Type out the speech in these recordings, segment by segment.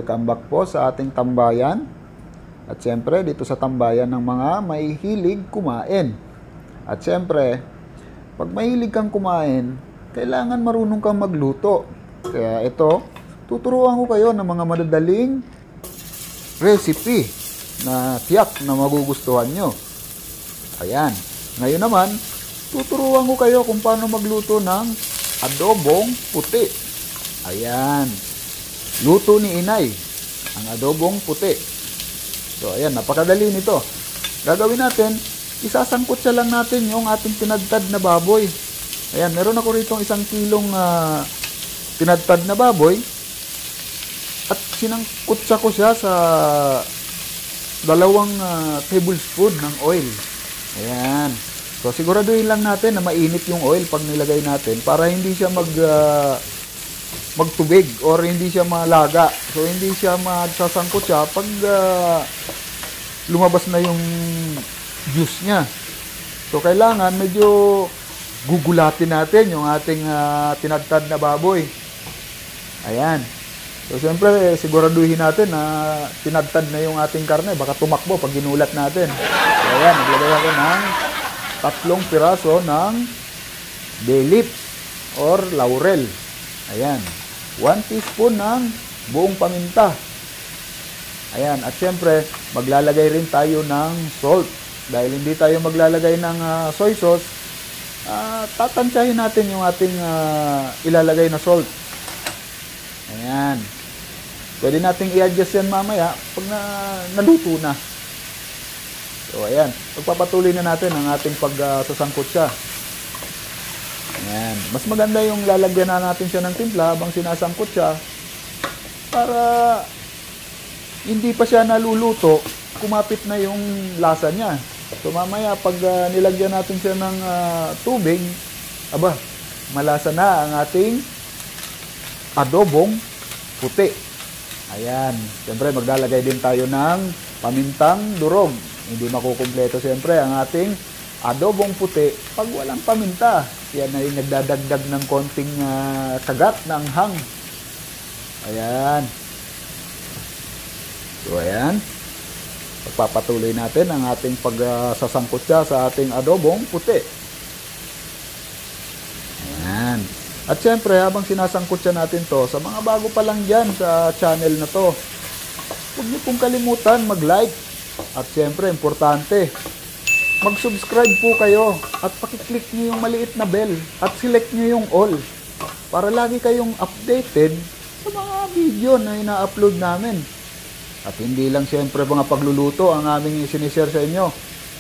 welcome back po sa ating tambayan. At siyempre, dito sa tambayan ng mga may hilig kumain. At siyempre, pag mahilig kang kumain, kailangan marunong kang magluto. Kaya ito, tuturuan ko kayo ng mga madadaling recipe na tiyak na magugustuhan nyo. Ayan. Ngayon naman, tuturuan ko kayo kung paano magluto ng adobong puti. Ayan. Luto ni Inay, ang adobong puti. So, ayan, napakadali nito. Gagawin natin, isasangkot siya lang natin yung ating tinadtad na baboy. Ayan, meron ako rito 1 kilong tinadtad na baboy. At sinangkot ko siya sa 2 tablespoon ng oil. Ayan. So, siguraduhin lang natin na mainit yung oil pag nilagay natin para hindi siya magtubig or hindi siya malaga. So, hindi siya masasangkot siya pag lumabas na yung juice niya. So, kailangan medyo gugulatin natin yung ating tinadtad na baboy. Ayan. So, siyempre, siguraduhin natin na tinadtad na yung ating karne. Baka tumakbo pag ginulat natin. So, ayan. Naglagay ako ng 3 piraso ng bay leaves or laurel. Ayan. 1 teaspoon ng buong paminta. Ayan. At syempre, maglalagay rin tayo ng salt. Dahil hindi tayo maglalagay ng soy sauce, tatansyahin natin yung ating ilalagay na salt. Ayan. Pwede nating i-adjust yan mamaya pag naluto na. So, ayan. Pagpapatuloy na natin ang ating pagsasangkot siya. Ayan. Mas maganda yung lalagyan na natin siya ng timpla habang sinasangkot siya para hindi pa siya naluluto, kumapit na yung lasa niya. So mamaya pag nilagyan natin siya ng tubig, malasa na ang ating adobong puti. Ayan. Siyempre maglalagay din tayo ng pamintang durog. Hindi makukumpleto siyempre ang ating adobong puti pag walang paminta. Yan ay nagdadagdag ng konting kagat ng hang. Ayan. So, ayan. Pagpapatuloy natin ang ating pagsasangkot siya sa ating adobong puti. Ayan. At syempre, habang sinasangkot siya natin to, sa mga bago pa lang dyan sa channel na to, huwag niyo pong kalimutan mag-like. At syempre, importante, mag-subscribe po kayo at pakiclick nyo yung maliit na bell at select nyo yung all para lagi kayong updated sa mga video na ina-upload namin. At hindi lang siyempre mga pagluluto ang aming sinishare sa inyo.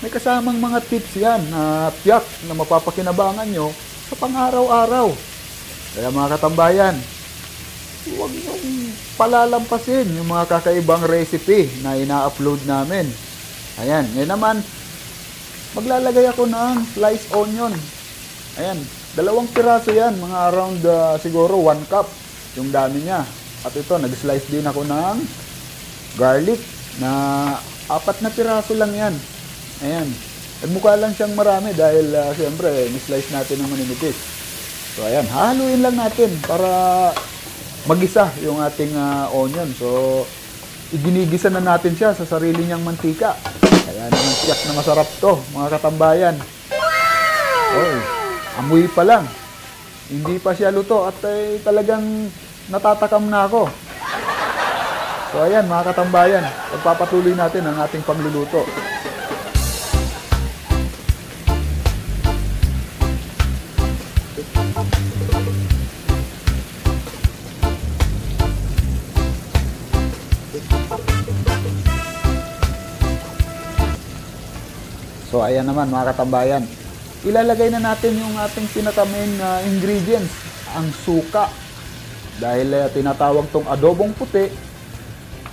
May kasamang mga tips yan na tiyak na mapapakinabangan nyo sa pang-araw-araw. Kaya mga katambayan, huwag nyong palalampasin yung mga kakaibang recipe na ina-upload namin. Ayan, ngayon naman, maglalagay ako ng sliced onion. Ayan, 2 piraso yan. Mga around siguro 1 cup yung dami niya. At ito, nag-slice din ako ng garlic na 4 na piraso lang yan. Ayan. Nagmukha lang siyang marami dahil siyempre, ni-slice natin ng maninipis. So, ayan. Hahaluin lang natin para magisa yung ating onion. So, iginigisa na natin siya sa sarili niyang mantika. Kaya naman tiyak na masarap to, mga katambayan. Wow! Oy, amoy pa lang. Hindi pa siya luto at talagang natatakam na ako. So ayan mga katambayan, pagpapatuloy natin ang ating pagluluto. So, ayan naman mga katambayan. Ilalagay na natin yung ating pinaka-main ingredients, ang suka. Dahil tinatawag tong adobong puti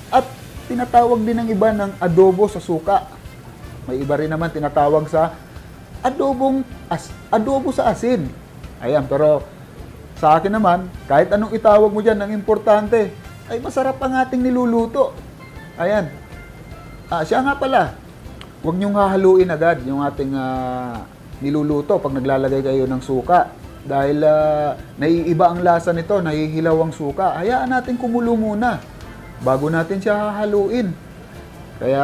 at tinatawag din ng iba ng adobo sa suka. May iba rin naman tinatawag sa adobo sa asin. Ayan, pero sa akin naman, kahit anong itawag mo dyan, ang importante ay masarap ang ating niluluto. Ayan. Siya nga pala. Huwag niyong hahaluin agad yung ating niluluto pag naglalagay kayo ng suka. Dahil naiiba ang lasa nito, nahihilaw ang suka. Hayaan natin kumulo muna. bago natin siya hahaluin. Kaya,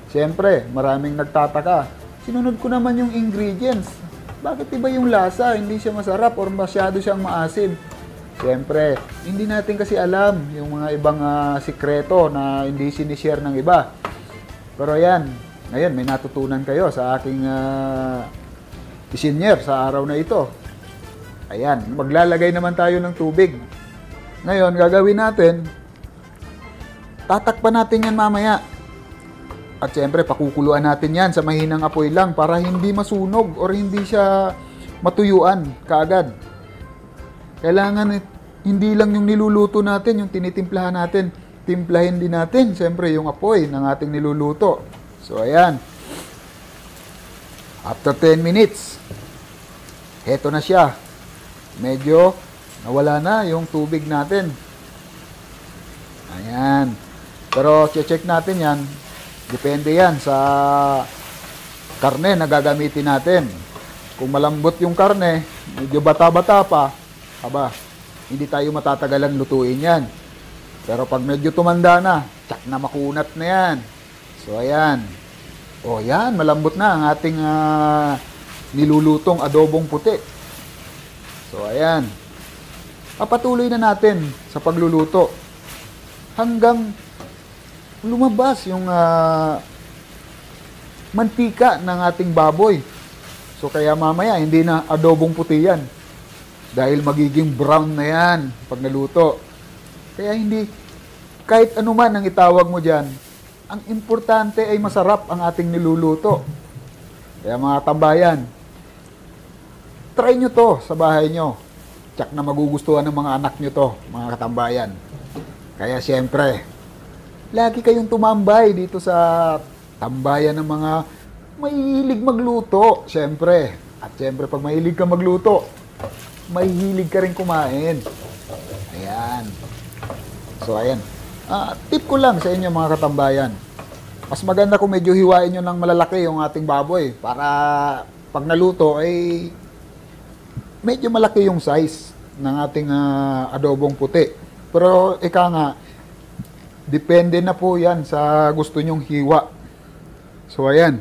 siyempre, maraming nagtataka. Sinunod ko naman yung ingredients. Bakit iba yung lasa? Hindi siya masarap or masyado siyang maasim? Siyempre, hindi natin kasi alam yung mga ibang sikreto na hindi sinishare ng iba. Pero yan, ngayon may natutunan kayo sa aking isinyer sa araw na ito. Ayan, maglalagay naman tayo ng tubig. Ngayon, gagawin natin, tatakpan natin yan mamaya. At siyempre, pakukuluan natin yan sa mahinang apoy lang para hindi masunog or hindi siya matuyuan kaagad. Kailangan hindi lang yung niluluto natin, yung tinitimplahan natin, timplahin din natin, siyempre, yung apoy ng ating niluluto. So, ayan. After 10 minutes, heto na siya. Medyo nawala na yung tubig natin. Ayan. Pero, check natin yan. Depende yan sa karne na gagamitin natin. Kung malambot yung karne, medyo bata-bata pa, hindi tayo matatagalan lutuin yan. Pero pag medyo tumanda na, tsak na makunat na yan. So, ayan. O, yan, malambot na ang ating nilulutong adobong puti. So, ayan. Papatuloy na natin sa pagluluto hanggang lumabas yung mantika ng ating baboy. So, kaya mamaya, hindi na adobong puti yan. Dahil magiging brown na yan pag naluto. Kaya hindi, kahit anuman ang itawag mo dyan, ang importante ay masarap ang ating niluluto. Kaya mga tambayan, try nyo to sa bahay nyo. Tsak na magugustuhan ng mga anak nyo to, mga katambayan. Kaya siyempre, lagi kayong tumambay dito sa tambayan ng mga mahilig magluto, siyempre. At siyempre, pag mahilig ka magluto, mahilig ka rin kumain. Ayan. So, ayan. Tip ko lang sa inyo mga katambayan. Mas maganda kung medyo hiwain nyo ng malalaki yung ating baboy para pag naluto ay medyo malaki yung size ng ating adobong puti. Pero ika nga, depende na po yan sa gusto nyong hiwa. So, ayan.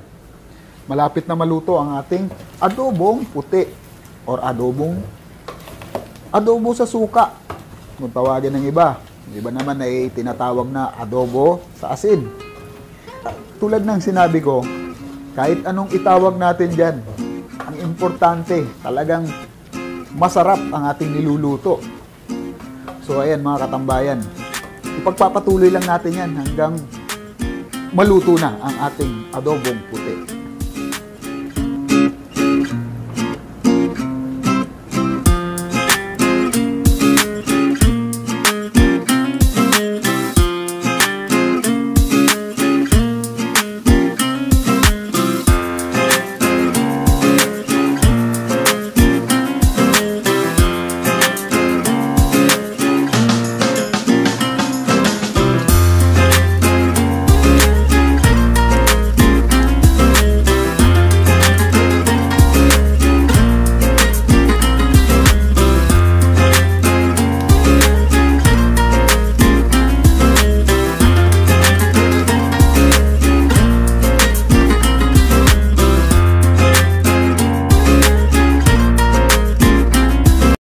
Malapit na maluto ang ating adobong puti or adobo sa suka, kung tawagin ng iba. Yung iba naman ay tinatawag na adobo sa asin. Tulad ng sinabi ko, kahit anong itawag natin dyan, ang importante, talagang masarap ang ating niluluto. So, ayan mga katambayan, ipagpapatuloy lang natin yan hanggang maluto na ang ating adobong puti.